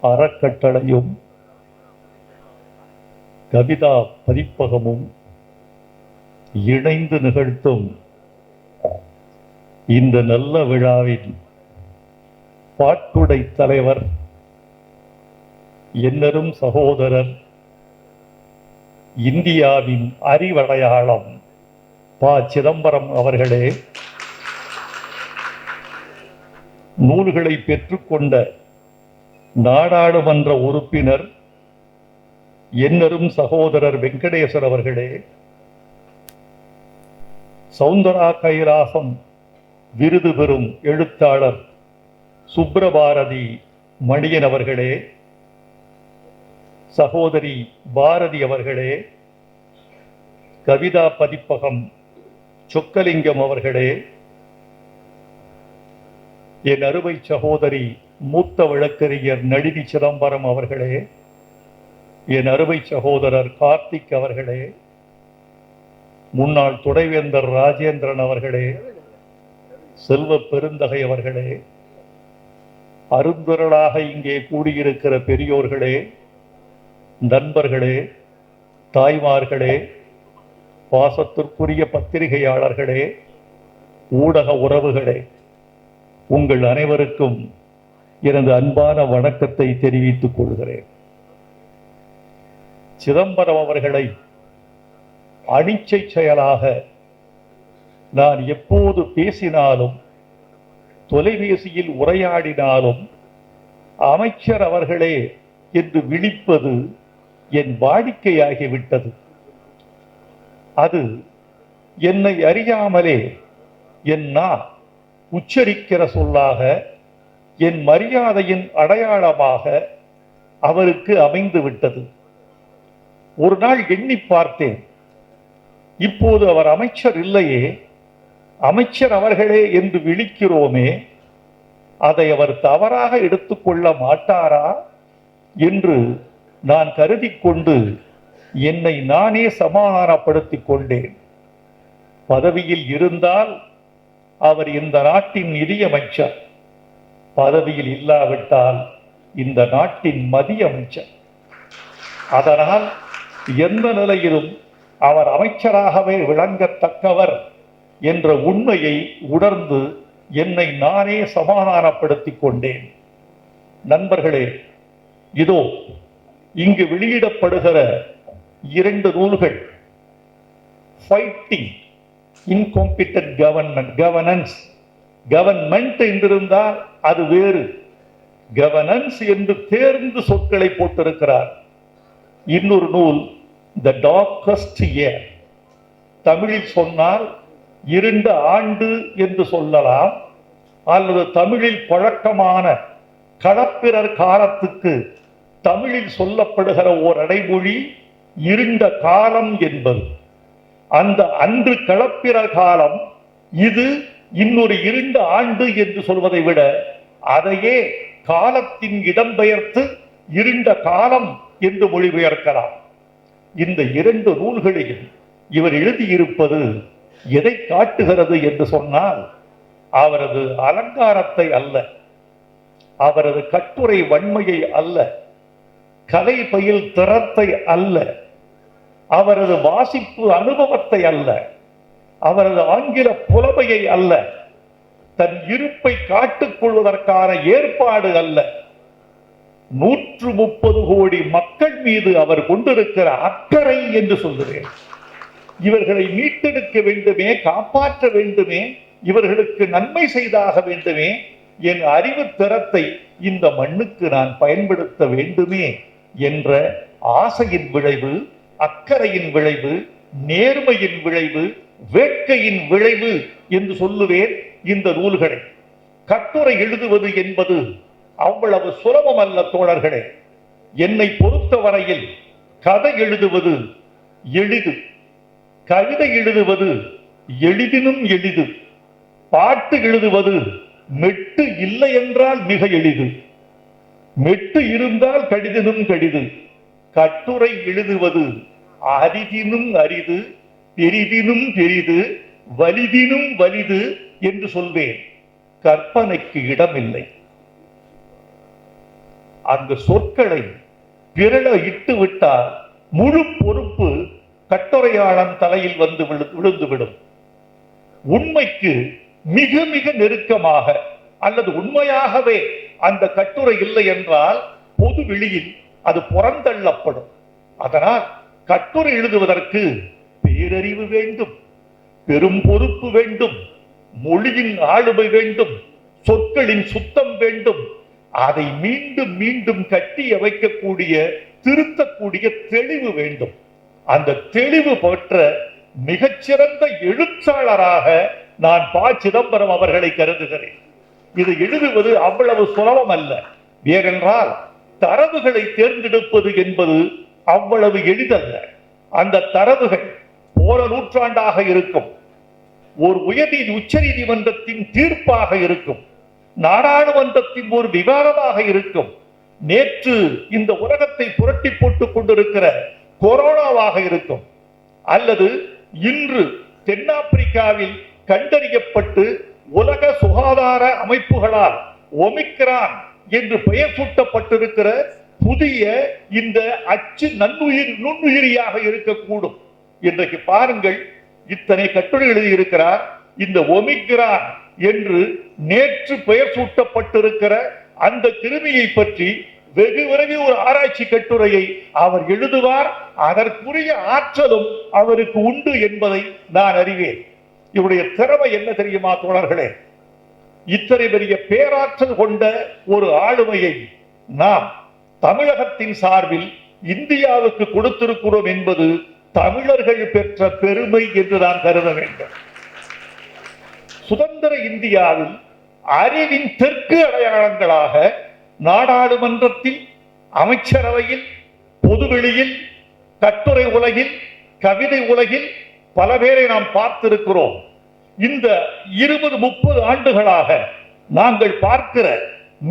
அறக்கட்டளையும் கவிதா பதிப்பகமும் இணைந்து நிகழ்த்தும் இந்த நல்ல விழாவின் பாட்டுடை தலைவர் என்னரும் சகோதரர் இந்தியாவின் அறிவடையாளம் ப. சிதம்பரம் அவர்களே, நூல்களை பெற்றுக்கொண்ட நாடாளுமன்ற உறுப்பினர் என்னரும் சகோதரர் வெங்கடேசர் அவர்களே, சௌந்தரா கைலாசம் விருது பெறும் எழுத்தாளர் சுப்ரபாரதி மணியன் அவர்களே, சகோதரி பாரதி அவர்களே, கவிதா பதிப்பகம் சொக்கலிங்கம் அவர்களே, என் அருமை சகோதரி மூத்த வழக்கறிஞர் நளினி சிதம்பரம் அவர்களே, என் அருமை சகோதரர் கார்த்திக் அவர்களே, முன்னாள் துணைவேந்தர் ராஜேந்திரன் அவர்களே, செல்வ பெருந்தகை அவர்களே, அருந்திரளாக இங்கே கூடியிருக்கிற பெரியோர்களே, நண்பர்களே, தாய்மார்களே, பாசத்திற்குரிய பத்திரிகையாளர்களே, ஊடக உறவுகளே, உங்கள் அனைவருக்கும் எனது அன்பான வணக்கத்தை தெரிவித்துக் கொள்கிறேன். சிதம்பரம் அவர்களை அனிச்சை செயலாக நான் எப்போது பேசினாலும் தொலைபேசியில் உரையாடினாலும் அமைச்சர் அவர்களே என்று விழிப்பது என் வாடிக்கையாகிவிட்டது. அது என்னை அறியாமலே என் நான் உச்சரிக்கிற சொல்லாக, என் மரியாதையின் அடையாளமாக அவருக்கு அமைந்து விட்டது. ஒரு நாள் எண்ணி பார்த்தேன், இப்போது அவர் அமைச்சர் இல்லையே, அமைச்சர் அவர்களே என்று விழிக்கிறோமே, அதை அவர் தவறாக எடுத்துக்கொள்ள மாட்டாரா என்று நான் கருதி கொண்டு என்னை நானே சமாதானப்படுத்திக் கொண்டேன். பதவியில் இருந்தால் அவர் இந்த நாட்டின் நிதியமைச்சர், பதவியில் இல்லாவிட்டால் இந்த நாட்டின் மதியமைச்சர். அதனால் எந்த நிலையிலும் அவர் அமைச்சராகவே விளங்கத்தக்கவர் என்ற உண்மையை உணர்ந்து என்னை நானே சமாதானப்படுத்திக் கொண்டேன். நண்பர்களே, இதோ இங்கு வெளியிடப்படுகிற 2 நூல்கள், ஃபைட்டிங் இன்காம்பிட்டன்ட் கவர்னன்ஸ், கவர்மெண்ட் என்றிருந்தால் அது வேறு, கவர்னன்ஸ் என்று தேர்ந்து சொற்களை போட்டிருக்கிறார். இன்னொரு நூல் த டார்க்கஸ்ட் இயர், தமிழில் சொன்னால் இருண்ட ஆண்டு என்று சொல்லலாம், அல்லது தமிழில் பழக்கமான களப்பிரர் காலத்துக்கு தமிழில் சொல்லப்படுகிற ஓர் அடைமொழி இருண்ட காலம் என்பது. அந்த அன்று களப்பிரர் காலம், இது இன்னொரு இருண்ட ஆண்டு என்று சொல்வதை விட அதையே காலத்தின் இடம்பெயர்த்து இருண்ட காலம் என்று மொழிபெயர்க்கலாம். இந்த 2 நூல்களையும் இவர் எழுதியிருப்பது எதை காட்டுகிறது என்று சொன்னால், அவரது அலங்காரத்தை அல்ல, அவரது கட்டுரை வன்மையை அல்ல, கலை பயில் திறத்தை அல்ல, அவரது வாசிப்பு அனுபவத்தை அல்ல, அவரது ஆங்கில புலமையை அல்ல, தன் இருப்பை காட்டுக் கொள்வதற்கான ஏற்பாடு அல்ல, 130 கோடி மக்கள் மீது அவர் கொண்டிருக்கிற அக்கறை என்று சொல்கிறேன். இவர்களை மீட்டெடுக்க வேண்டுமே, காப்பாற்ற வேண்டுமே, இவர்களுக்கு நன்மை செய்தாக வேண்டுமே, என் அறிவு திறத்தை இந்த மண்ணுக்கு நான் பயன்படுத்த வேண்டுமே என்ற ஆசையின் விளைவு, அக்கறையின் விளைவு, நேர்மையின் விளைவு, வேட்கையின் விளைவு என்று சொல்லுவேன் இந்த நூல்களை. கட்டுரை எழுதுவது என்பது அவ்வளவு சுலபம் அல்ல தோழர்களே. என்னை பொறுத்தவரையில் கதை எழுதுவது எளிது, கவிதை எழுதுவது எளிதினும் எளிது, பாட்டு எழுதுவது மெட்டு இல்லை என்றால் மிக எளிது, மெட்டு இருந்தால் கடிதினும் கடிது, கட்டுரை எழுதுவது அரிதினும் அரிது, பெரிதினும் பெரிது, வலிதினும் வலிது என்று சொல்வேன். கற்பனைக்கு இடமில்லை. அந்த சொற்களை விரல இட்டு விட்டால் முழு பொறுப்பு கட்டுரையாளன் தலையில் வந்து விழுந்துவிடும். உண்மைக்கு மிக மிக நெருக்கமாக அல்லது உண்மையாகவே அந்த கட்டுரை இல்லை என்றால் பொது வெளியில் அது புறந்தள்ளப்படும். அதனால் கட்டுரை எழுதுவதற்கு பேரறிவு வேண்டும், பெரும் பொறுப்பு வேண்டும், மொழியின் ஆளுமை வேண்டும், சொற்களின் சுத்தம் வேண்டும். அதை மீண்டும் மீண்டும் கட்டி அமைக்கக்கூடிய, திருத்தக்கூடிய தெளிவு வேண்டும். அந்த தெளிவு பெற்ற மிகச்சிறந்த எழுத்தாளராக நான் ப. சிதம்பரம் அவர்களை கருதுகிறேன். இது எழுதுவது அவ்வளவு சுலபம் அல்ல. ஏனென்றால் தரவுகளை தேர்ந்தெடுப்பது என்பது அவ்வளவு எளிதல்ல. அந்த தரவுகள் போன நூற்றாண்டாக இருக்கும், ஒரு உச்ச நீதிமன்றத்தின் தீர்ப்பாக இருக்கும், நாடாளுமன்றத்தின் ஒரு விவாதமாக இருக்கும், நேற்று இந்த உலகத்தை புரட்டி போட்டுக் கொண்டிருக்கிற கொரோனாவாக இருக்கும், அல்லது இன்று தென்னாப்பிரிக்காவில் கண்டறியப்பட்டு உலக சுகாதார அமைப்புகளால் ஒமிக்ரான் என்று பெயர் சூட்டப்பட்டிருக்கிற புதிய இந்த அச்சு நுண்ணுயிரியாக இருக்கக்கூடும். இன்றைக்கு பாருங்கள், இத்தனை கட்டுரை எழுதியிருக்கிறார். இந்த ஒமிக்ரான் என்று நேற்று பெயர் சூட்டப்பட்டிருக்கிற அந்த கிருமியை பற்றி வெகு விரைவில் ஒரு ஆராய்ச்சி கட்டுரையை அவர் எழுதுவார். அதற்குரிய ஆற்றலும் அவருக்கு உண்டு என்பதை நான் அறிவேன். இவருடைய திறமை என்ன தெரியுமா தோழர்களே? இத்தனை பெரிய பேராற்றல் கொண்ட ஒரு ஆளுமையை நாம் தமிழகத்தின் சார்பில் இந்தியாவுக்கு கொடுத்திருக்கிறோம் என்பது தமிழர்கள் பெற்ற பெருமை என்று நான் கருத வேண்டும். சுதந்திர இந்தியாவில் அறிவின் தெற்கு அடையாளங்களாக நாடாளுமன்றத்தில், அமைச்சரவையில், பொதுவெளியில், கட்டுரை உலகில், கவிதை உலகில் பல பேரை நாம் பார்த்திருக்கிறோம். இந்த 20-30 ஆண்டுகளாக நாங்கள் பார்க்கிற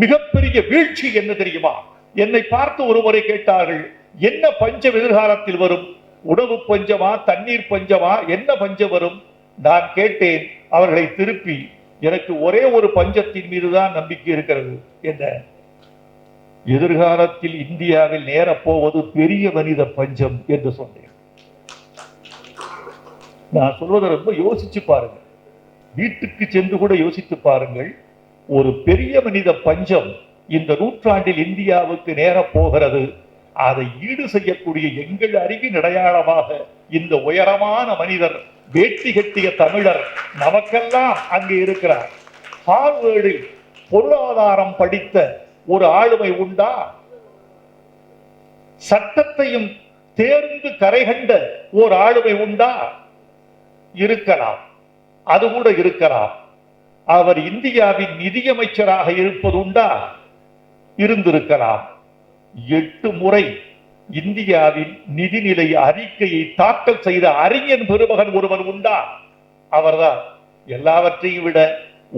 மிகப்பெரிய வீழ்ச்சி என்ன தெரியுமா? என்னை பார்த்து ஒருமுறை கேட்டார்கள், என்ன பஞ்சம் எதிர்காலத்தில் வரும்? உணவு பஞ்சமா, தண்ணீர் பஞ்சமா, என்ன பஞ்சம் வரும்? நான் கேட்டேன் அவர்களை திருப்பி, எனக்கு ஒரே ஒரு பஞ்சத்தின் மீதுதான் நம்பிக்கை இருக்கிறது. என்ன? எதிர்காலத்தில் இந்தியாவில் நேரப்போவது பெரிய மனித பஞ்சம் என்று சொன்னேன். நான் சொல்வதை ரொம்ப யோசிச்சு பாருங்க, வீட்டுக்கு சென்று கூட யோசித்து பாருங்கள். ஒரு பெரிய மனித பஞ்சம் இந்த நூற்றாண்டில் இந்தியாவுக்கு நேரப் போகிறது. அதை ஈடு செய்யக்கூடிய எங்கள் அறிவின் அடையாளமாக இந்த உயரமான மனிதர், வேட்டி கட்டிய தமிழர் நமக்கெல்லாம் அங்கே இருக்கிறார். ஹார்வர்டில் பொருளாதாரம் படித்த ஒரு ஆளுமை உண்டா? சட்டத்தையும் தேர்ந்து கரை கண்ட ஒரு ஆளுமை உண்டா? இருக்கலாம், அது கூட இருக்கலாம். அவர் இந்தியாவின் நிதியமைச்சராக இருப்பது உண்டா? இருந்திருக்கலாம். 8 முறை இந்தியாவின் நிதிநிலை அறிக்கையை தாக்கல் செய்த அறிஞன் பெருமகன் ஒருவர் உண்டா? அவர்தான். எல்லாவற்றையும் விட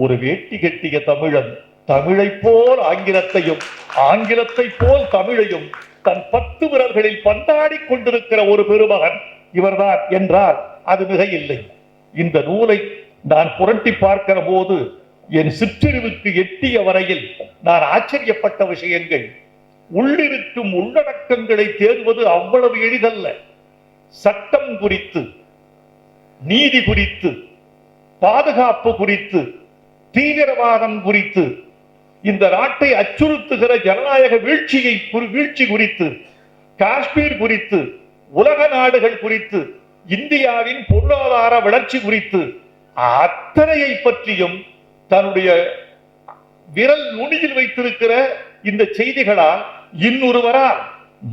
ஒரு வேட்டி கட்டிய தமிழன், தமிழை போல் ஆங்கிலத்தையும், ஆங்கிலத்தை போல் தமிழையும் தன் 10 விரல்களில் பந்தாடி கொண்டிருக்கிற ஒரு பெருமகன் இவர்தான் என்றால் அது மிக இல்லை. இந்த நூலை நான் புரட்டி பார்க்கிற போது என் சிற்றறிவுக்கு எட்டிய வரையில் நான் ஆச்சரியப்பட்ட விஷயங்கள். உள்ளிருக்கும் உள்ளடக்கங்களை தேர்வது அவ்வளவு எளிதல்ல. சட்டம் குறித்து, நீதி குறித்து, பாதுகாப்பு குறித்து, தீவிரவாதம் குறித்து, இந்த நாட்டை அச்சுறுத்துகிற ஜனநாயக வீழ்ச்சி குறித்து, காஷ்மீர் குறித்து, உலக நாடுகள் குறித்து, இந்தியாவின் பொருளாதார வளர்ச்சி குறித்து அத்தனையை பற்றியும் தன்னுடைய விரல் நுனியில் வைத்திருக்கிற இந்த செய்திகளால் இன்னொருவரால்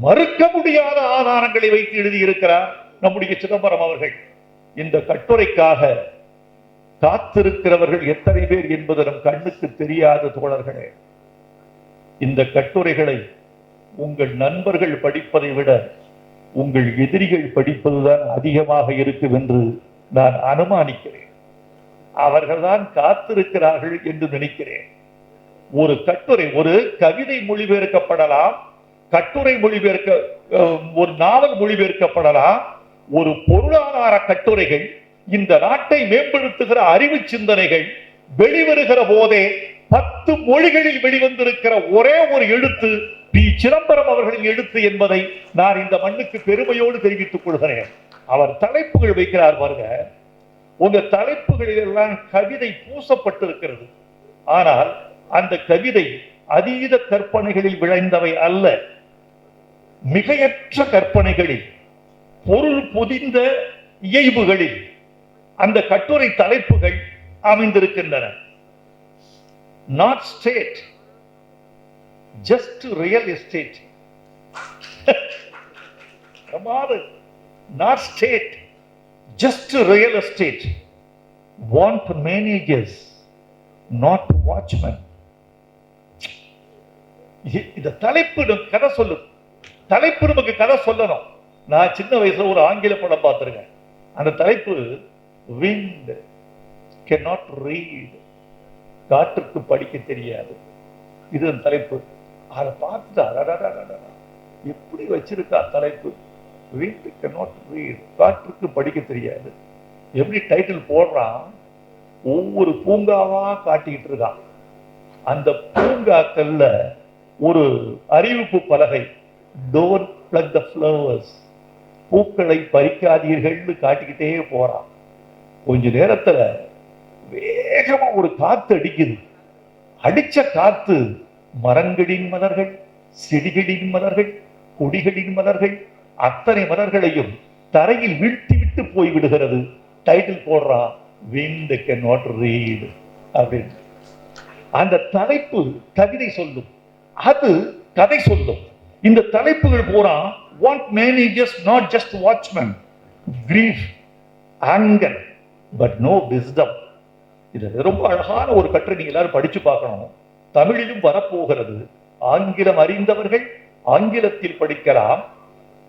மறுக்க முடியாத ஆதாரங்களை வைத்து எழுதியிருக்கிறார் நம்முடைய சிதம்பரம் அவர்கள். இந்த கட்டுரைக்காக காத்திருக்கிறவர்கள் எத்தனை பேர் என்பது நம் கண்ணுக்கு தெரியாத தோழர்களே. இந்த கட்டுரைகளை உங்கள் நண்பர்கள் படிப்பதை விட உங்கள் எதிரிகள் படிப்பதுதான் அதிகமாக இருக்கும் என்று நான் அனுமானிக்கிறேன். அவர்கள்தான் காத்திருக்கிறார்கள் என்று நினைக்கிறேன். ஒரு கட்டுரை, ஒரு கவிதை மொழிபெயர்க்கப்படலாம், கட்டுரை ஒரு நாவல் மொழிபெயர்க்கப்படலாம். ஒரு பொருளாதார கட்டுரைகள், இந்த நாட்டை மேம்படுத்துகிற அறிவு சிந்தனைகள் வெளிவருகிற போதே 10 மொழிகளில் வெளிவந்திருக்கிற ஒரே ஒரு எழுத்து பி. சிதம்பரம் அவர்களின் எழுத்து என்பதை நான் இந்த மண்ணுக்கு பெருமையோடு தெரிவித்துக் கொள்கிறேன். அவர் தலைப்புகள் வைக்கிறார் பாருங்க. உங்க தலைப்புகளில் எல்லாம் கவிதை பூசப்பட்டிருக்கிறது. ஆனால் அந்த கவிதை அதீத கற்பனைகளில் விளைந்தவை அல்ல. மிகையற்ற கற்பனைகளில், பொருள் பொதிந்த இயைபுகளில் அந்த கட்டுரை தலைப்புகள் அமைந்திருக்கின்றன. Not state, just real estate. Not state, just real estate. Want managers, not watchman. இந்த தலைப்பு கதை சொல்லு. தலைப்பு நமக்கு கதை சொல்லணும். நான் சின்ன வயசுல ஒரு ஆங்கில படம் பார்த்திருக்கேன். அந்த தலைப்பு wind cannot read, காற்றுக்கு படிக்க தெரியாது. இது தலைப்பு. அதை பார்த்துட்டா எப்படி வச்சிருக்கா தலைப்பு. wind cannot read, காற்றுக்கு படிக்க தெரியாது. எப்படி டைட்டில் போடுறான், ஒவ்வொரு பூங்காவா காட்டிக்கிட்டு இருக்கான். அந்த பூங்காக்கள்ல ஒரு அறிவிப்பு பலகை, don't pluck the flowers, பூக்களை பறிக்காதீர்கள்னு காட்டிக்கிட்டே போறான். கொஞ்ச நேரத்துல வேகமா ஒரு காத்து அடிக்குது. அடிச்ச காத்து மரங்களின் மலர்கள், செடிகளின் மலர்கள், கொடிகளின் மலர்கள், அத்தனை மலர்களையும் தரையில் வீழ்த்தி விட்டு போய் விடுகிறது. டைட்டில் போடுறான், wind cannot read அப்படின்னு. அந்த தலைப்பு கவிதை சொல்லும், அது கதை சொல்லும். இந்த தலைப்புகள் பூரா want managers, not just watchmen, grief, anger, but no wisdom. இது ரொம்ப அழகான ஒரு கட்டுரை, நீங்க எல்லாரும் படிச்சு பார்க்கணும். தமிழிலும் வரப்போகிறது. ஆங்கிலம் அறிந்தவர்கள் ஆங்கிலத்தில் படிக்கலாம்.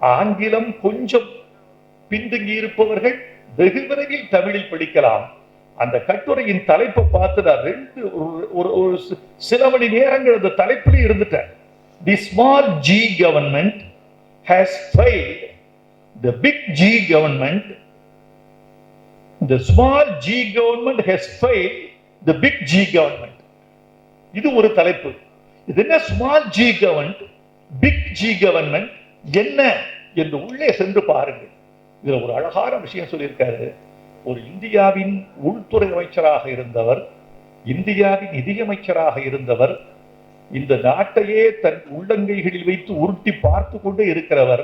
ஆங்கிலம் கொஞ்சம் பின்தங்கி இருப்பவர்கள் வெகு விரைவில் தமிழில் படிக்கலாம். அந்த கட்டுரையின் தலைப்பை பார்த்து நான் ஒரு சில மணி நேரங்கள் அந்த தலைப்பிலே இருந்துட்டேன். The small G government has failed the big G government. The small G government has failed the big G government. இது ஒரு தலைப்பு. இது என்ன small G government, big G government என்ன என்று உள்ளே சென்று பாருங்கள். இதுல ஒரு அழகான விஷயம் சொல்லியிருக்காரு. ஒரு இந்தியாவின் உள்துறை அமைச்சராக இருந்தவர், இந்தியாவின் நிதியமைச்சராக இருந்தவர், இந்த நாட்டையே தன் உள்ளங்கைகளில் வைத்து உருட்டி பார்த்து கொண்டே இருக்கிறவர்,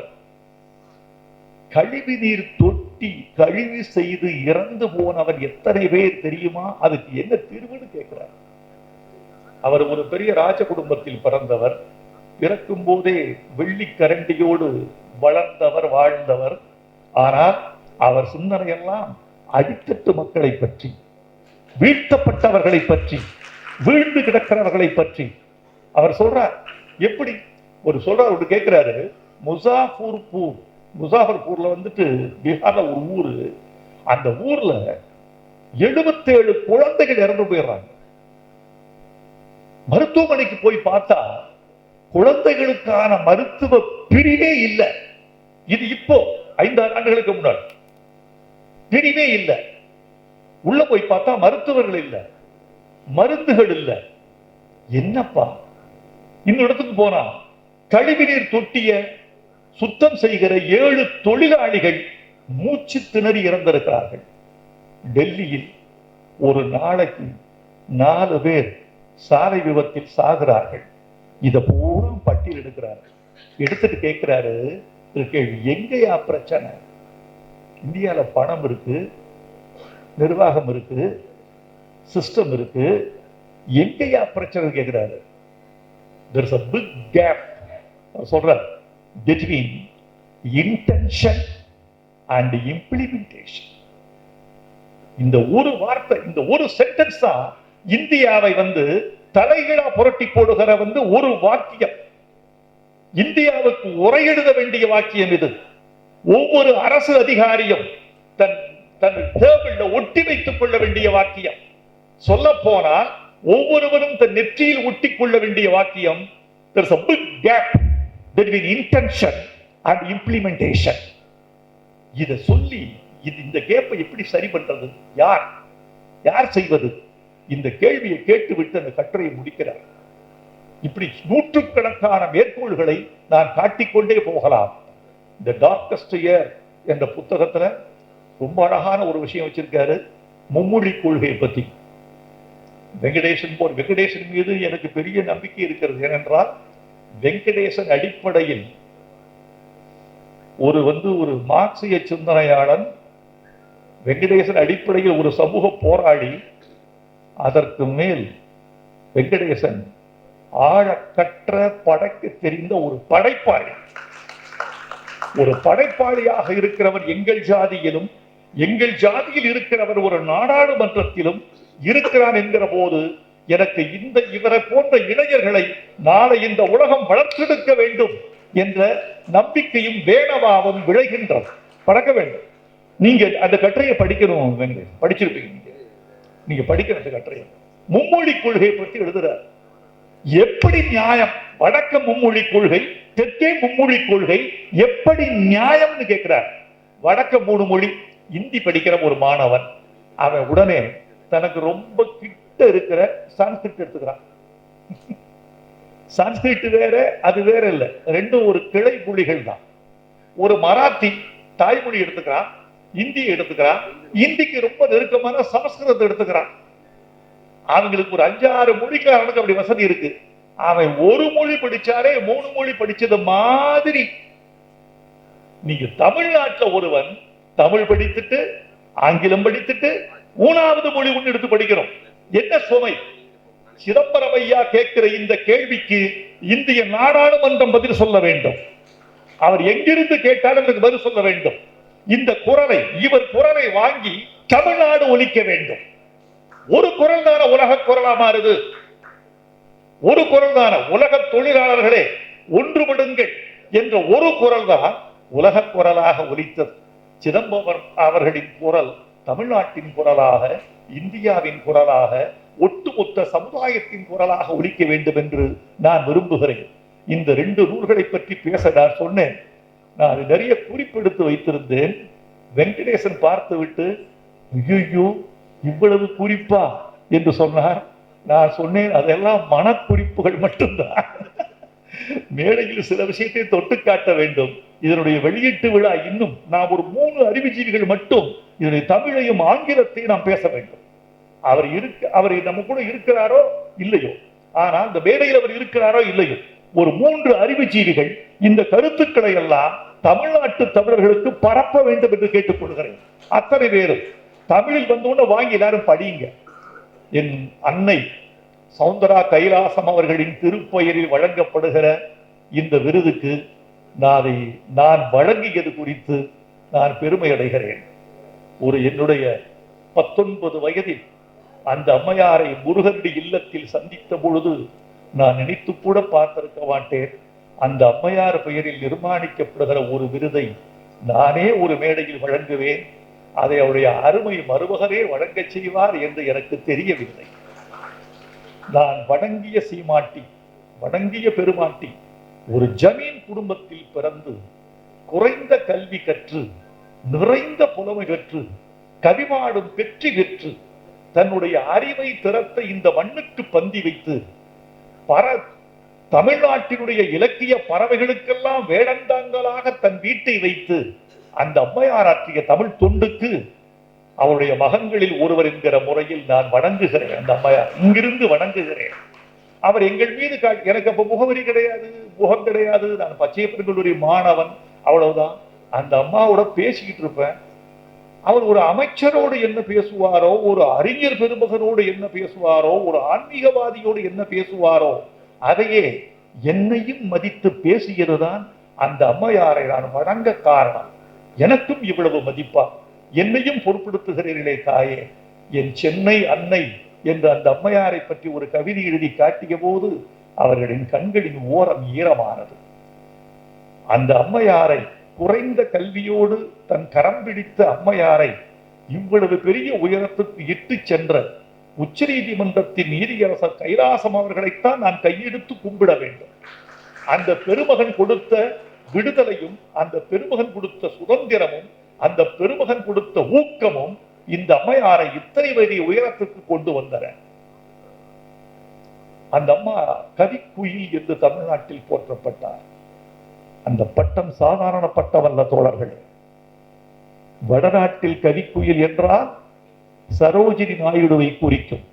கழிவு நீர் தொட்டி கழிவு செய்து இறந்து போனவர் எத்தனை பேர் தெரியுமா? அதுக்கு என்ன தீர்வுன்னு கேட்கிறார். அவர் ஒரு பெரிய ராஜ குடும்பத்தில் பிறந்தவர். பிறக்கும் போதே வெள்ளி கரண்டியோடு வளர்ந்தவர், வாழ்ந்தவர். ஆனால் அவர் சிந்தனையெல்லாம் அடித்தட்டு மக்களை பற்றி, வீழ்த்தப்பட்டவர்களை பற்றி, வீழ்ந்து கிடக்கிறவர்களை பற்றி அவர் சொல்றார். எப்படி ஒரு சொல்றார், ஒரு கேட்கிறாரு. முசாஃபர்பூர்ல வந்துட்டு பீகார்ல ஒரு ஊரு. அந்த ஊர்ல 77 குழந்தைகள் இறந்து போயிடுறாங்க. மருத்துவமனைக்கு போய் பார்த்தா குழந்தைகளுக்கான மருத்துவ பிரிவே இல்லை. இது இப்போ 5-6 ஆண்டுகளுக்கு முன்னாடி பிரிவே இல்லை. உள்ள போய் பார்த்தா மருத்துவர்கள் இல்லை, மருந்துகள் இல்லை. என்னப்பா? இந்த இடத்துக்கு போனா கழிவுநீர் தொட்டிய சுத்தம் செய்கிற 7 தொழிலாளிகள் மூச்சு திணறி இறந்திருக்கிறார்கள். டெல்லியில் ஒரு நாளைக்கு 4 பேர் சாலை விபத்தில் சாகிறார்கள். இத பூரா பட்டியல் எடுக்கிறாரு. எடுத்துட்டு கேட்கிறாரு, கேள்வி, எங்கயா பிரச்சனை? இந்தியால பணம் இருக்கு, நிர்வாகம் இருக்கு, சிஸ்டம் இருக்கு, எங்கயா பிரச்சனை கேட்கிறாரு. There is a big gap, சொல்றார், between intention and implementation. இந்த ஒரு வார்த்தை, இந்த ஒரு சென்டென்ஸ் தான் இந்தியாவை தலைகீழா புரட்டி போடுகிற ஒரு வாக்கியம். இந்தியாவுக்கு உரை எழுத வேண்டிய வாக்கியம் இது. ஒவ்வொரு அரசு அதிகாரியும் தன் டேபிள்ல ஒட்டி வைத்துக் கொள்ள வேண்டிய வாக்கியம். சொல்ல போனால் ஒவ்வொருவரும் தன் நெற்றியில் ஒட்டி கொள்ள வேண்டிய வாக்கியம். There is a big gap between intention and implementation. இத சொல்லி இந்த கேப்பை எப்படி சரி பண்றது? யார் செய்வது? இந்த கேள்வியை கேட்டுவிட்டு அந்த கட்டுரையை முடிக்கிறார். இப்படி நூற்றுக்கணக்கான மேற்கோள்களை நான் காட்டிக்கொண்டே போகலாம். இந்த டார்க்கஸ்ட் இயர் என்ற புத்தகத்துல ரொம்ப அழகான ஒரு விஷயம் வச்சிருக்காரு, மும்மொழி கொள்கை பத்தி. வெங்கடேசன் மீது எனக்கு பெரிய நம்பிக்கை இருக்கிறது. ஏனென்றால் வெங்கடேசன் அடிப்படையில் ஒரு மார்க்சிய சிந்தனையாளன், வெங்கடேசன் அடிப்படையில் ஒரு சமூக போராளி, அதற்கு மேல் வெங்கடேசன் ஆழ கற்ற படைக்க தெரிந்த ஒரு படைப்பாளி. ஒரு படைப்பாளியாக இருக்கிறவர் எங்கள் ஜாதியிலும், எங்கள் ஜாதியில் இருக்கிறவர் ஒரு நாடாளுமன்றத்திலும் இருக்கிறான் என்கிற போது எனக்கு இவரை போன்ற இளைஞர்களை நாளை இந்த உலகம் வளர்த்தெடுக்க வேண்டும் என்ற நம்பிக்கையும் வேணவாவும் விளைகின்றது. பழக்க வேண்டும். நீங்க அந்த கட்டுரையை படிக்கணும், படிச்சிருப்பீங்க. நீங்க படிக்கிற அந்த கட்டுரையை மும்மொழி கொள்கையை பற்றி எழுதுறார். எப்படி நியாயம்? வடக்க மும்மொழி கொள்கை, தெற்கே மும்மொழி கொள்கை, எப்படி நியாயம்னு கேட்கிறார். வடக்க 3 மொழி. இந்தி படிக்கிற ஒரு மாணவன் அவன் உடனே தனக்கு ரொம்ப கிட்ட இருக்கிற சான்ஸ்கிரிட் எடுத்துக்கிறான். சான்ஸ்கிரிட் வேற, அது வேற இல்ல, ரெண்டும் ஒரு கிளை மொழிகள் தான். ஒரு மராத்தி தாய்மொழி எடுத்துக்கிறான், இந்தியை எடுத்துக்கிறான், இந்திக்கு ரொம்ப நெருக்கமான சமஸ்கிருதத்தை எடுத்துக்கிறான். அவங்களுக்கு ஒரு 5-6 மொழிக்காரனுக்கு அப்படி வசதி இருக்கு. அவன் ஒரு மொழி படிச்சாலே 3 மொழி படிச்சது மாதிரி. நீங்க தமிழ்நாட்டில் ஒருவன் தமிழ் படித்துட்டு ஆங்கிலம் படித்துட்டு 3வது மொழி ஒன்று எடுத்து படிக்கிறோம். என்ன சுமை? சிதம்பரம் ஐயா கேட்கிற இந்த கேள்விக்கு இந்திய நாடாளுமன்றம் பதில் சொல்ல வேண்டும். அவர் எங்கிருந்து கேட்டாலும் எனக்கு பதில் சொல்ல வேண்டும். இந்த குரலை, இவர் குரலை வாங்கி தமிழ்நாடு ஒலிக்க வேண்டும். ஒரு குரல் தான உலக குரலா மாறுது. ஒரு குரல் தான உலக தொழிலாளர்களே ஒன்றுபடுங்கள் என்ற ஒரு குரல் தான் உலக குரலாக ஒலித்தது. சிதம்பரம் அவர்களின் குரல் தமிழ்நாட்டின் குரலாக, இந்தியாவின் குரலாக, ஒட்டுமொத்த சமுதாயத்தின் குரலாக ஒலிக்க வேண்டும் என்று நான் விரும்புகிறேன். இந்த 2 நூல்களை பற்றி பேச நான் சொன்னேன். நான் நிறைய குறிப்பெடுத்து வைத்திருந்தேன். வெங்கடேசன் பார்த்து விட்டு ஐயோ இவ்வளவு குறிப்பா என்று சொன்னார். நான் சொன்னேன், அதெல்லாம் மனக்குறிப்புகள் மட்டும்தான். மேடையில் சில விஷயத்தை தொட்டு காட்ட வேண்டும். இதனுடைய வெளியீட்டு விழா இன்னும் நாம் ஒரு 3 அறிவுஜீவிகள் மட்டும் இதனுடைய தமிழையும் ஆங்கிலத்தையும் நாம் பேச வேண்டும். அவர் நம்ம கூட இருக்கிறாரோ இல்லையோ, ஆனால் இந்த மேடையில் அவர் இருக்கிறாரோ இல்லையோ, ஒரு 3 அறிவுஜீவிகள் இந்த கருத்துக்களை எல்லாம் தமிழ்நாட்டு தமிழர்களுக்கு பரப்ப வேண்டும் என்று கேட்டுக்கொள்கிறேன். அத்தனை பேரும் தமிழில் வந்தோன்னு வாங்கி எல்லாரும் படியுங்க. என் அன்னை சௌந்தரா கைலாசம் அவர்களின் திருப்பெயரில் வழங்கப்படுகிற இந்த விருதுக்கு நான் வழங்கியது குறித்து நான் பெருமை அடைகிறேன். என்னுடைய 19 வயதில் அந்த அம்மையாரை முருகனுடைய இல்லத்தில் சந்தித்த பொழுது நான் நினைத்து கூட பார்த்திருக்க மாட்டேன். அந்த அம்மையார் பெயரில் நிர்மாணிக்கப்படுகிற ஒரு விருதை நானே ஒரு மேடையில் வழங்குவேன். அதை அவருடைய அருமை மருமகனே வழங்க செய்வார் என்று எனக்கு தெரியவில்லை. நான் வணங்கிய சீமாட்டி, வணங்கிய பெருமாட்டி ஒரு ஜமீன் குடும்பத்தில் பிறந்து குறைந்த கல்வி கற்று நிறைந்த புலமை கற்று கவிமாடும் பெற்றி பெற்று தன்னுடைய அறிவை திறத்தை இந்த மண்ணுக்கு பந்தி வைத்து தமிழ்நாட்டினுடைய இலக்கிய பறவைகளுக்கெல்லாம் வேடந்தாங்களாக தன் வீட்டை வைத்து அந்த அம்மையார் ஆற்றிய தமிழ் தொண்டுக்கு அவருடைய மகன்களில் ஒருவர் என்கிற முறையில் நான் வணங்குகிறேன். அந்த அம்மையார் இங்கிருந்து வணங்குகிறேன். அவர் எங்கள் மீது எனக்கு அப்ப முகவரி கிடையாது, முகம் கிடையாது. நான் பச்சையப்பன் கல்லூரி மாணவன், அவ்வளவுதான். அந்த அம்மாவோட பேசிக்கிட்டு இருப்பேன். அவர் ஒரு அமைச்சரோடு என்ன பேசுவாரோ, ஒரு அறிஞர் பெருமகனோடு என்ன பேசுவாரோ, ஒரு ஆன்மீகவாதியோடு என்ன பேசுவாரோ, அதையே என்னையும் மதித்து பேசியதுதான் அந்த அம்மையாரை நான் வணங்க காரணம். எனக்கும் இவ்வளவு மதிப்பா? என்னையும் பொறுப்படுத்துகிறீர்களே தாயே, என் சென்னை அன்னை என்று அந்த அம்மையாரை பற்றி ஒரு கவிதை எழுதி காட்டிய போது அவர்களின் கண்களின் ஓரம் ஈரமானது. அந்த அம்மையாரை, குறைந்த கல்வியோடு தன் கரம் பிடித்த அம்மையாரை இவ்வளவு பெரிய உயரத்துக்கு இட்டு சென்ற உச்ச நீதிமன்றத்தின் நீதியரசர் கைலாசம் அவர்களைத்தான் நான் கையெடுத்து கும்பிட வேண்டும். அந்த பெருமகன் கொடுத்த விடுதலையும், அந்த பெருமகன் கொடுத்த சுதந்திரமும், அந்த பெருமகன் கொடுத்த ஊக்கமும் இந்த அம்மையாரை இத்தனை பெரிய உயரத்துக்கு கொண்டு வந்தன. அந்த அம்மா கவிக்குயில் என்று தமிழ்நாட்டில் போற்றப்பட்டார். அந்த பட்டம் சாதாரண பட்டமல்ல தோழர்கள். வடநாட்டில் கவிக்குயில் என்றால் சரோஜினி நாயுடுவை குறிக்கும்.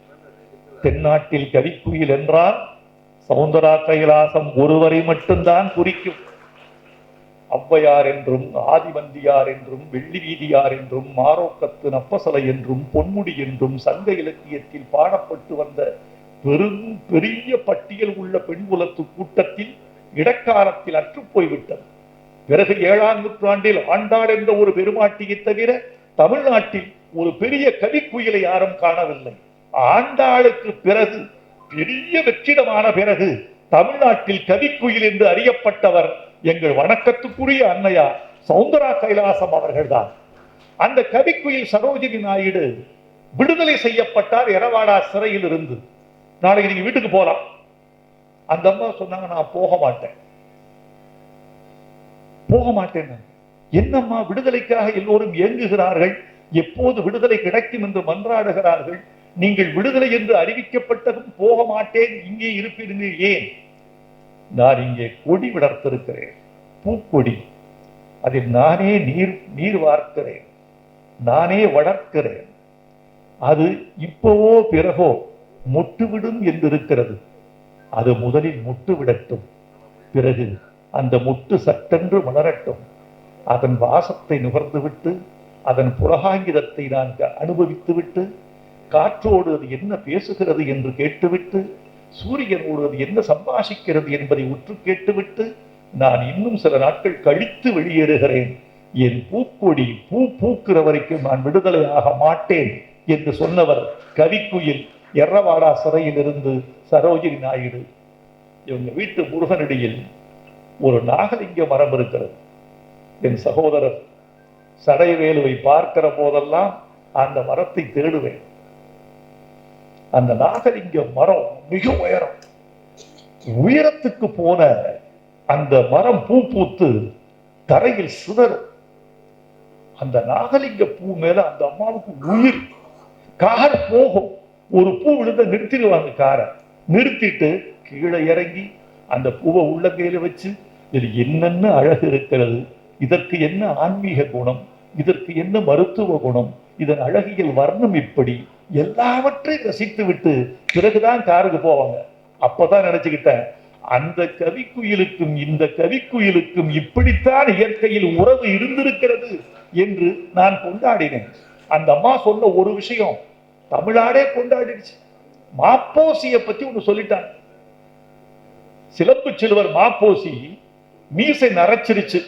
தென்னாட்டில் கவிக்குயில் என்றால் சவுந்தரா கைலாசம் ஒருவரை மட்டும்தான் குறிக்கும். ஔவையார் என்றும் ஆதிவந்தியார் என்றும் வெள்ளி வீதியார் என்றும் மாரோக்கத்து நப்பசலை என்றும் பொன்முடி என்றும் சங்க இலக்கியத்தில் பாடப்பட்டு வந்த பெரிய பட்டியல் உள்ள பெண்குலத்து கூட்டத்தில் இடக்காலத்தில் அற்றுப்போய்விட்டது. பிறகு 7ஆம் நூற்றாண்டில் ஆண்டாள் என்ற ஒரு பெருமாட்டியை தவிர தமிழ்நாட்டில் ஒரு பெரிய கவிக்குயிலை யாரும் காணவில்லை. ஆண்டாளுக்கு பிறகு பெரிய வெற்றிடமான பிறகு தமிழ்நாட்டில் கவிக்குயில் என்று அறியப்பட்டவர் எங்கள் வணக்கத்துக்குரிய அன்னையார் சவுந்தரா கைலாசம் அவர்கள்தான். அந்த கவிக்குயில் சரோஜினி நாயுடு விடுதலை செய்யப்பட்டார் எரவாடா சிறையில் இருந்து. நாளைக்கு நீங்க வீட்டுக்கு போலாம். அந்த அம்மா சொன்னாங்க, நான் போக மாட்டேன். என்னம்மா, விடுதலைக்காக எல்லோரும் இயங்குகிறார்கள், எப்போது விடுதலை கிடைக்கும் என்று மன்றாடுகிறார்கள். நீங்கள் விடுதலை என்று அறிவிக்கப்பட்டதும் போக மாட்டேன், இங்கே இருப்பீர்கள். ஏன்? நான் இங்கே கொடி விடர்த்திருக்கிறேன், பூக்கொடி. அதில் நானே நீர் வார்க்கிறேன், நானே வளர்க்கிறேன். அது இப்பவோ பிறகோ மொட்டுவிடும் என்றிருக்கிறது. அது முதலில் மொட்டு விடட்டும், பிறகு அந்த மொட்டு சட்டென்று வளரட்டும். அதன் வாசத்தை நுகர்ந்துவிட்டு அதன் புலகாங்கிதத்தை நான் அனுபவித்துவிட்டு காற்றோடு அது என்ன பேசுகிறது என்று கேட்டுவிட்டு சூரியனோடு அது என்ன சம்பாஷிக்கிறது என்பதை உற்று கேட்டுவிட்டு நான் இன்னும் சில நாட்கள் கழித்து வெளியேறுகிறேன். என் பூக்கொடி பூக்கிற வரைக்கும் நான் விடுதலையாக மாட்டேன் என்று சொன்னவர் கவிக்குயில் எர்ரவாடா சிறையில் இருந்து சரோஜினி நாயுடு. இவங்க வீட்டு முருகனடியில் ஒரு நாகலிங்க மரம் இருக்கிறது. என் சகோதரர் சடைவேலுவை பார்க்கிற போதெல்லாம் அந்த மரத்தை தேடுவேன். அந்த நாகலிங்க மரம் மிக உயரம். உயரத்துக்கு போன அந்த மரம் பூத்து தரையில் சிதறும். அந்த நாகலிங்க பூ மேல அந்த அம்மாவுக்கு உயிர். கார் போகும், ஒரு பூ விழுந்த நிறுத்திடுவாங்க. காரை நிறுத்திட்டு கீழே இறங்கி அந்த பூவை உள்ளங்கையில வச்சு, இது என்னென்ன அழகு இருக்கிறது, இதற்கு என்ன ஆன்மீக குணம், இதற்கு என்ன மருத்துவ குணம், இதன் அழகியல் வர்ணம் இப்படி எல்லாவற்றையும் ரசித்து விட்டு பிறகுதான் காருக்கு போவாங்க. அப்பதான் நினைச்சுக்கிட்டேன், அந்த கவிக்குயிலுக்கும் இந்த கவிக்குயிலுக்கும் இப்படித்தான் இயற்கையில் உறவு இருந்திருக்கிறது என்று நான் கொண்டாடினேன். அந்த அம்மா சொன்ன ஒரு விஷயம் தமிழ்நாடே கொண்டாடிடுச்சு. மாப்போசியை பத்தி ஒண்ணு சொல்லிட்டாங்க. சிலம்பு செல்வர் மாப்போசி மீசை நரைச்சிருச்சு,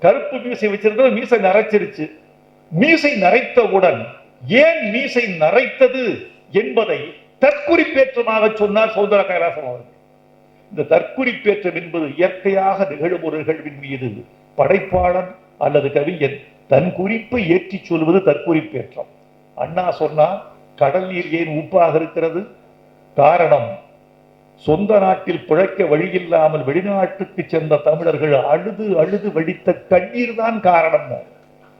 கருப்பு மீசை வச்சிருந்த மீசை நரைச்சிருச்சு. மீசை நரைத்தவுடன் ஏன் மீசை நரைத்தது என்பதை தற்குறிப்பேற்றமாக சொன்னார் சௌந்தர கைலாசம் அவர்கள். இந்த தற்குறிப்பேற்றம் என்பது இயற்கையாக நிகழும் ஒரு நிகழ்வின் மீது படைப்பாளன் அல்லது கவிஞன் தன் குறிப்பை ஏற்றி சொல்வது தற்குறிப்பேற்றம். அண்ணா சொன்னா, கடல் நீர் ஏன் உப்பாக இருக்கிறது? காரணம், சொந்த நாட்டில் பிழைக்க வழியில்லாமல் வெளிநாட்டுக்கு சென்ற தமிழர்கள் அழுது அழுது வடித்த கண்ணீர் தான் காரணம்.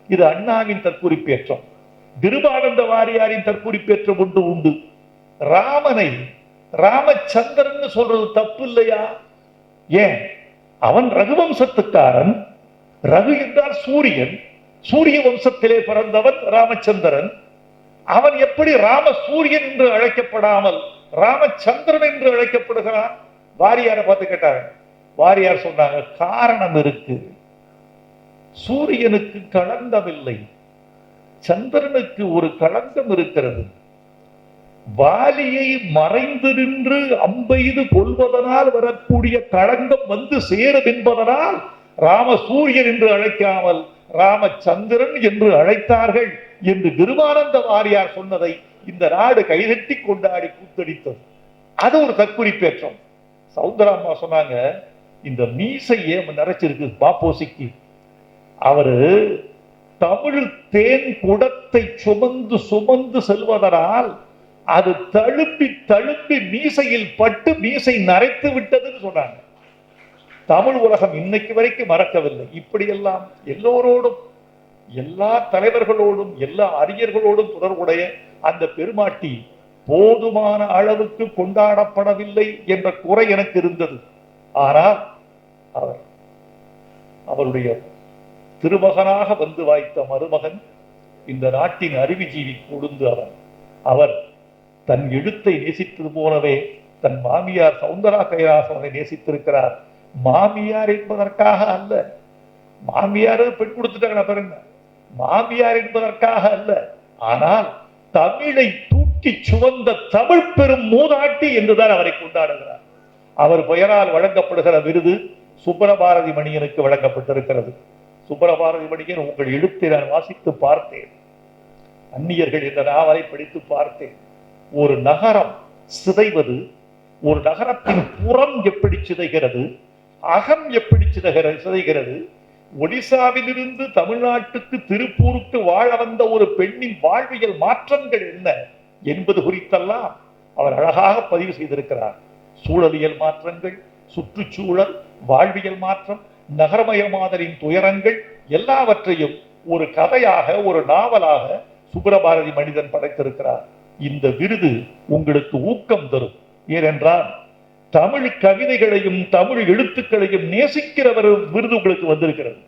இது அண்ணாவின் தற்குறிப்பேற்றம். திருபானந்த வாரியாரின் தற்குறிப்பேற்றம் ஒன்று உண்டு. ராமனை ராமச்சந்திரன் சொல்றது தப்பு இல்லையா? ஏன்? அவன் ரகுவம்சத்துக்காரன். ரகு என்றால் சூரியன், சூரிய வம்சத்திலே பிறந்தவன் ராமச்சந்திரன். அவன் எப்படி ராம சூரியன் என்று அழைக்கப்படாமல் ராமச்சந்திரன் என்று அழைக்கப்படுகிறான்? வாரியாரை பார்த்து கேட்டாங்க. வாரியார் சொன்னாங்க, காரணம் இருக்கு. சூரியனுக்கு களங்கமில்லை, சந்திரனுக்கு ஒரு களங்கம் இருக்கிறது. வாலியை மறைந்து நின்று அம்பெய்து கொள்வதனால் வரக்கூடிய களங்கம் வந்து சேரும் என்பதனால் ராம சூரியன் என்று அழைக்காமல் ராமச்சந்திரன் என்று அழைத்தார்கள் என்று திருவானந்த வாரியார் சொன்னதை இந்த நாடு கைதட்டி கொண்டாடி கூத்தடித்தது. அது ஒரு தற்குறிப்பேற்றம். சௌந்தராம்மா சொன்னாங்க, இந்த மீசை ஏன் நிறைச்சிருக்கு பாப்போசிக்கு? அவரு தமிழ் தேன் குடத்தை சுமந்து சுமந்து செல்வதனால் அது தழும்பி தழும்பி மீசையில் பட்டு மீசை நரைத்து விட்டதுன்னு சொன்னாங்க. தமிழ் உலகம் இன்னைக்கு வரைக்கும் மறக்கவில்லை. இப்படியெல்லாம் எல்லோரோடும், எல்லா தலைவர்களோடும், எல்லா அறிஞர்களோடும் தொடர்புடைய அந்த பெருமாட்டி போதுமான அளவுக்கு கொண்டாடப்படவில்லை என்ற குறை எனக்கு இருந்தது. ஆனால் அவர் அவருடைய திருமகனாக வந்து வாய்த்த மருமகன் இந்த நாட்டின் அறிவுஜீவி கொழுந்து அவர் தன் எழுத்தை நேசித்தது போலவே தன் மாமியார் சௌந்தரா கைலாசனை நேசித்திருக்கிறார். மாமியார் என்பதற்காக அல்ல, மாமியார் பெண் கொடுத்துட்டாங்க பாருங்க, மாமியார் என்பதற்காக அல்ல, ஆனால் தமிழை தூக்கி சுவந்த தமிழ் பெரும் மூதாட்டி என்றுதான் அவரை கொண்டாடுகிறார். அவர் பெயரால் வழங்கப்படுகிற விருது சுப்பரபாரதி மணியனுக்கு வழங்கப்பட்டிருக்கிறது. சுப்பரபாரதி மணியன் உங்கள் எழுத்தை நான் வாசித்து பார்த்தேன், அந்நியர்கள் என்ற நாவலை படித்து பார்த்தேன். ஒரு நகரம் சிதைவது, ஒரு நகரத்தின் புறம் எப்படி சிதைகிறது, அகம் எப்படி சிதைகிறது, ஒடிசாவிலிருந்து தமிழ்நாட்டுக்கு திருப்பூருக்கு வாழ வந்த ஒரு பெண்ணின் வாழ்வியல் மாற்றங்கள் என்ன என்பது குறித்தெல்லாம் அவர் அழகாக பதிவு செய்திருக்கிறார். சூழலியல் மாற்றங்கள், சுற்றுச்சூழல், வாழ்வியல் மாற்றம், நகரமயமாதலின் துயரங்கள் எல்லாவற்றையும் ஒரு கதையாக, ஒரு நாவலாக சுப்பரபாரதி மனிதன் படைத்திருக்கிறார். இந்த விருது உங்களுக்கு ஊக்கம் தரும். ஏனென்றால் தமிழ் கவிதைகளையும் தமிழ் எழுத்துக்களையும் நேசிக்கிறவர் விருது உங்களுக்கு வந்திருக்கிறது.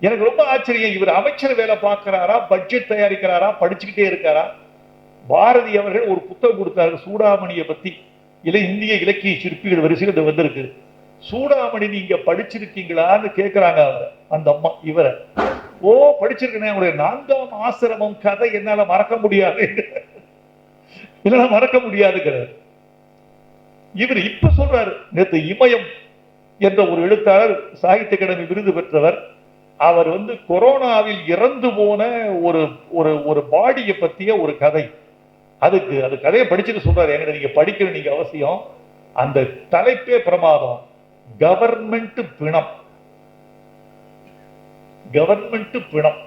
எனக்கு ரொம்ப ஆச்சரியம். இவர் அமைச்சர் வேலை பார்க்கிறாரா, பட்ஜெட் தயாரிக்கிறாரா, படிச்சுக்கிட்டே இருக்காரா? பாரதி அவர்கள் ஒரு புத்தகம் கொடுத்தாரு சூடாமணியை பத்தி, இந்திய இலக்கிய சிற்பிகள் வரிசையில் வந்திருக்கு. சூடாமணி நீங்க படிச்சிருக்கீங்களான்னு கேட்கிறாங்க அவர், அந்த அம்மா இவரை. ஓ படிச்சிருக்கேன், உங்களுடைய 4ஆம் ஆசிரமம் கதை என்னால மறக்க முடியாது, என்னால மறக்க முடியாதுங்கிறார். இவர் இப்ப சொல்றாரு. நேற்று இமயம் என்ற ஒரு எழுத்தாளர் சாகித்ய அகாடமி விருது பெற்றவர், அவர் கொரோனாவில் இறந்து போன ஒரு ஒரு ஒரு பாடியை பத்திய ஒரு கதை, அது கதையை படிச்சுட்டு சொல்றாரு, எங்க நீங்க படிக்கிற நீங்க அவசியம். அந்த தலைப்பே பிரமாதம், கவர்மெண்ட் பிணம், கவர்மெண்ட் பிணம்,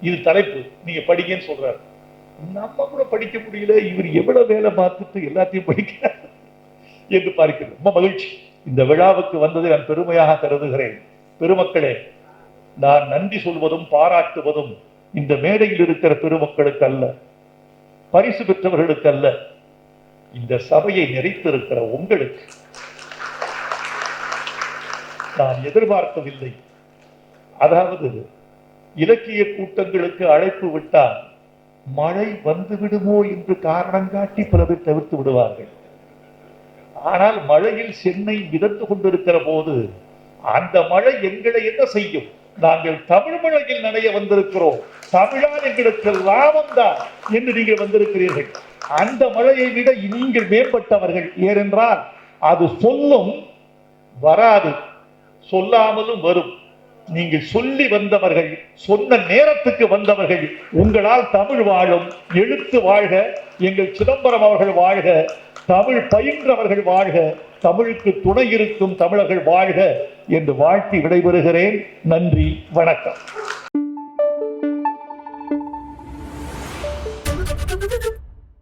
இது தலைப்பு, நீங்க படிக்கன்னு சொல்றாரு. நம்ம கூட படிக்க முடியல, இவர் எவ்வளவு வேலை பார்த்துட்டு எல்லாத்தையும் படிக்கிறார் என்று பார்க்கிறேன். ரொம்ப மகிழ்ச்சி. இந்த விழாவுக்கு வந்ததை நான் பெருமையாக கருதுகிறேன். பெருமக்களே, நான் நன்றி சொல்வதும் பாராட்டுவதும் இந்த மேடையில் இருக்கிற பெருமக்களுக்கு அல்ல, பரிசு பெற்றவர்களுக்கு அல்ல, இந்த சபையை நிறைத்திருக்கிற உங்களுக்கு. நான் எதிர்பார்க்கவில்லை. அதாவது இலக்கிய கூட்டங்களுக்கு அழைப்பு விட்டால் மழை வந்து விடுமோ என்று காரணம் காட்டி பல பேர் தவிர்த்து விடுவார்கள். ஆனால் மழையில் சென்னை மிதந்து கொண்டிருக்கிற போது அந்த மழை எங்களை என்ன செய்யும்? நாங்கள் தமிழ் மழையில் நனைய வந்திருக்கிறோம், தமிழால் எங்களுக்கு லாபம் தான் என்று நீங்கள் வந்திருக்கிறீர்கள். அந்த மழையை விட நீங்கள் மேம்பட்டவர்கள். ஏனென்றால் அது சொல்லும் வராது, சொல்லாமலும் வரும். நீங்கள் சொல்லி வந்தவர்கள், சொன்ன நேரத்துக்கு வந்தவர்கள். உங்களால் தமிழ் வாழும், எழுத்து வாழ்க, எங்கள் சிதம்பரம் அவர்கள் வாழ்க, தமிழ் பயின்றவர்கள் வாழ்க, தமிழுக்கு துணை இருக்கும் தமிழர்கள் வாழ்க என்று வாழ்த்தி விடைபெறுகிறேன். நன்றி, வணக்கம்.